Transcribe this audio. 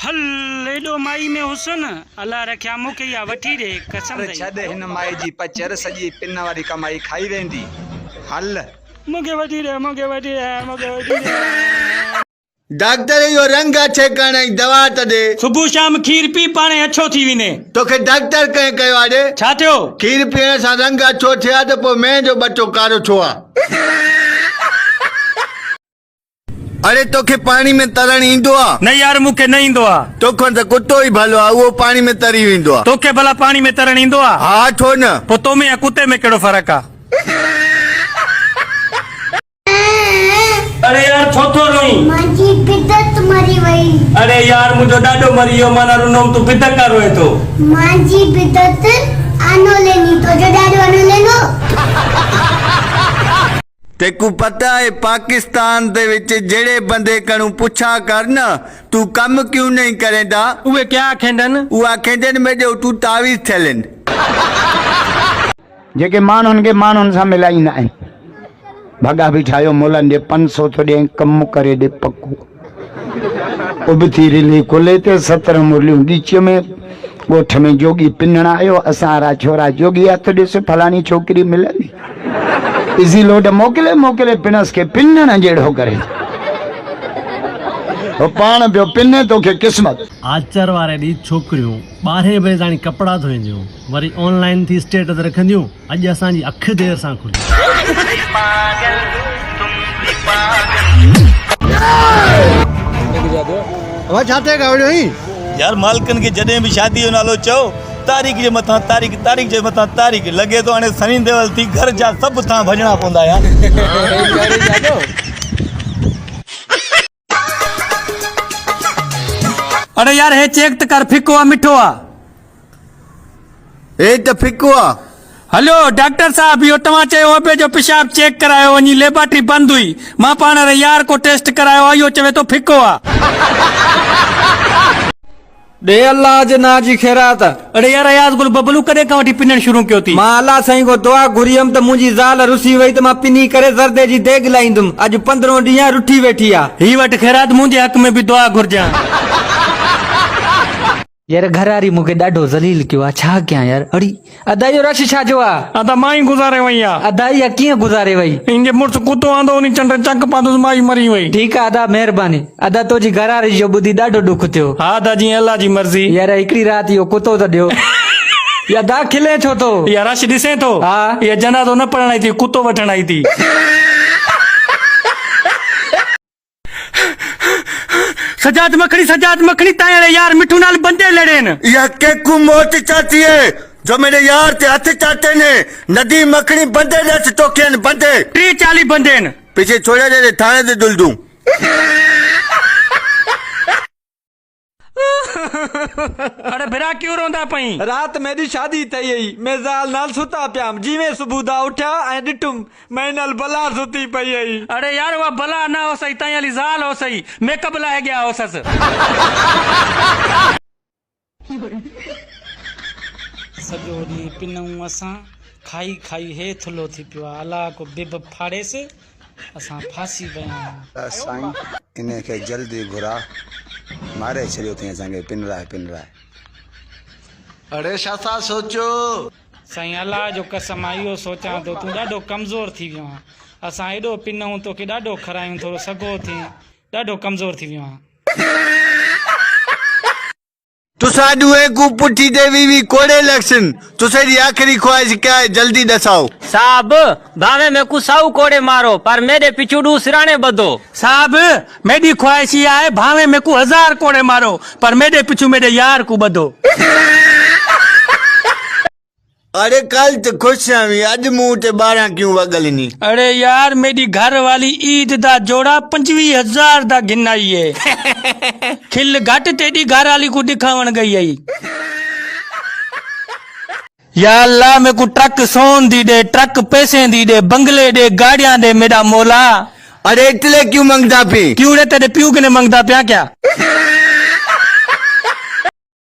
हल एडो माई में हुसन अल्लाह रखिया मुके या वठी रे कसम दई छदे हिन माई जी पचर सजी पिन वाली कमाई खाई वेंदी। हल मुके वठी रे डॉक्टर यो रंग अच्छे करण दवा त दे। सुबह शाम खीर पी पाणे अच्छो थी विने। तोखे डॉक्टर कहे कयो आडे छा थियो? खीर पीअण सां रंग अच्छो थिया त पोइ मैं जो बच्चो कारो छो आ? अरे तोखे पानी में तरण ईंदो आ? नहीं यार मुके न ईंदो आ। तोखो त कुत्तो ही भलो आ, उहो पानी में तरी वेंदो आ। तोखे भला पानी में तरण ईंदो आ? हा छो न। पो तो में कुत्ते में केड़ो फर्क आ? अरे यार छो थो रोई? मांजी बिदत मरी वई। अरे यार मुझो डाडो मरियो माना रुनोम तू बिदत का रोए तो। मांजी बिदत आनो लेनी तो जो डाडो आनो लेनो। तेकू पता है पाकिस्तान दे विच जेड़े बंदे कणू पुछा कर न तू कम क्यों नहीं करेंदा? उहे क्या खेंडन? उहा खेंडन में जो तू तावीज़ थियलन जेके मानुन के मानुन सां मिलाईंदा आहिनि। भगा बिठायो मोलन दे 500 तो दे कम करे दे पक्कू उबती रिली कोले ते 17 मुरलियूं दीच में गोठ में जोगी पिनण आयो असारा छोरा जोगी आ तो ॾिस फलानी छोकरी मिलंदी इजी लोड मोकले पिनस के पिनण जेड़ो करे ओ पाण पियो पिने तोखे किस्मत। आचर वारे डी छोकरियों 12 बजे ताणी कपड़ा धोईंदियूं वरी ऑनलाइन थी स्टेटस रखंदियूं। अज असांजी अख देर सां खुली। यार मालकन के जडे भी शादी जो नालो चो तारीख जे मथा तारीख लगे तो हाणे सनी देवल थी घर जा सब था भजना पवंदा यार। अरे यार हे चेक त कर फिको आ मिठो आ? ए त फिको आ। हेलो डॉक्टर साहब यो तव्हां चयो पे जो पेशाब चेक करायो वनी लेबोरेटरी बंद हुई मां पाण रे यार को टेस्ट करायो यो चवे तो फिको आ। दे अल्लाह जे ना जी खैरात। अरे यार अयाज गुल बबलू कदे का वठी पिनण शुरू क्यों थी? मां अल्लाह साईं को दुआ घुरियम त मुंजी ज़ाल रुसी वई त मां पिनी करे जर्दे जी देग लाईंदुम। आज 15 ॾींहं रुठी वेठी आ। ही वट खैरात मुंजे हक में भी दुआ घुरजा। यार घरारी मुके डाडो जलील क्यों आ? छा क्या यार? अड़ी अदा यो रश छा जो आ? अदा माई गुजारे वई आ। अदा या किए गुजारे वई? इंगे मुर्स कुतो आंदो नी चंड चक पादुस माई मरी वई। ठीक आ अदा मेहरबानी। अदा तो जी घरारी जो बुधी डाडो दुख थियो। हा दा जी अल्लाह जी मर्जी। यार एकड़ी रात यो कुतो त दियो। या दा खिले छो तो? या रश दिसे तो? हाँ ये जनाजो न पढ़ण आई थी कुतो वठण आई थी। सजाद मखनी तारे यार मिठू नाल बंदे लड़ेन। या केकू मौत चाहती है जो मेरे यार ते हाथ चाटे ने। नदी मखनी बंदे दस टोकेन बंदे 30-40 बंदे पीछे छोड़े दे थाने दे दुल दूं। अरे बिरा क्यों रोंदा पई? रात मेरी शादी थई आई मैं ज़ाल नाल सुता प्याम जीवे सुबह दा उठा ए डिटुम मैं नाल बला सुती पई आई। अरे यार वो बला ना हो सही ताई वाली ज़ाल हो सही मैं कबला है गया हो सस। सजो डी पिनऊ असा खाई हे थुलो थी पियो अल्लाह को बिब फाड़े से असा फांसी गया। साईं इने के जल्दी घुरा मारे छरियो थे संगे पिन रहा है। अरे छा सोचो? साईं अल्लाह जो कसम आयो सोचा तो तू डाडो कमजोर थी वियो असा एडो पिनऊ तो के डाडो खरायूं थोड़ो सगो थी डाडो कमजोर थी वियो। तुसा दुए को पुठी देवी भी कोड़े लक्षण तुसेरी आखिरी ख्वाहिश क्या है जल्दी दसाओ। साहब भावे में को साऊ कोड़े मारो पर मेरे पिछुडू सिराने बदो। साहब मेरी ख्वाहिश ये है भावे में को 1000 कोड़े मारो पर मेरे पिछू मेरे यार को बदो। अरे कल तो खुश हुई अज मुंह ते 12 क्यों वगल नी? अरे यार मेरी घर वाली ईद दा जोड़ा 25,000 दा गिनाई है। खिल घट तेरी घर वाली को दिखावन गई आई। या अल्लाह मेरे को ट्रक सोन दी दे ट्रक पैसे दी दे बंगले दे गाड़ियां दे मेरा मौला। अरे इतने क्यों मंगदा पे? क्यों रे तेरे प्यू के ने मंगदा पिया क्या?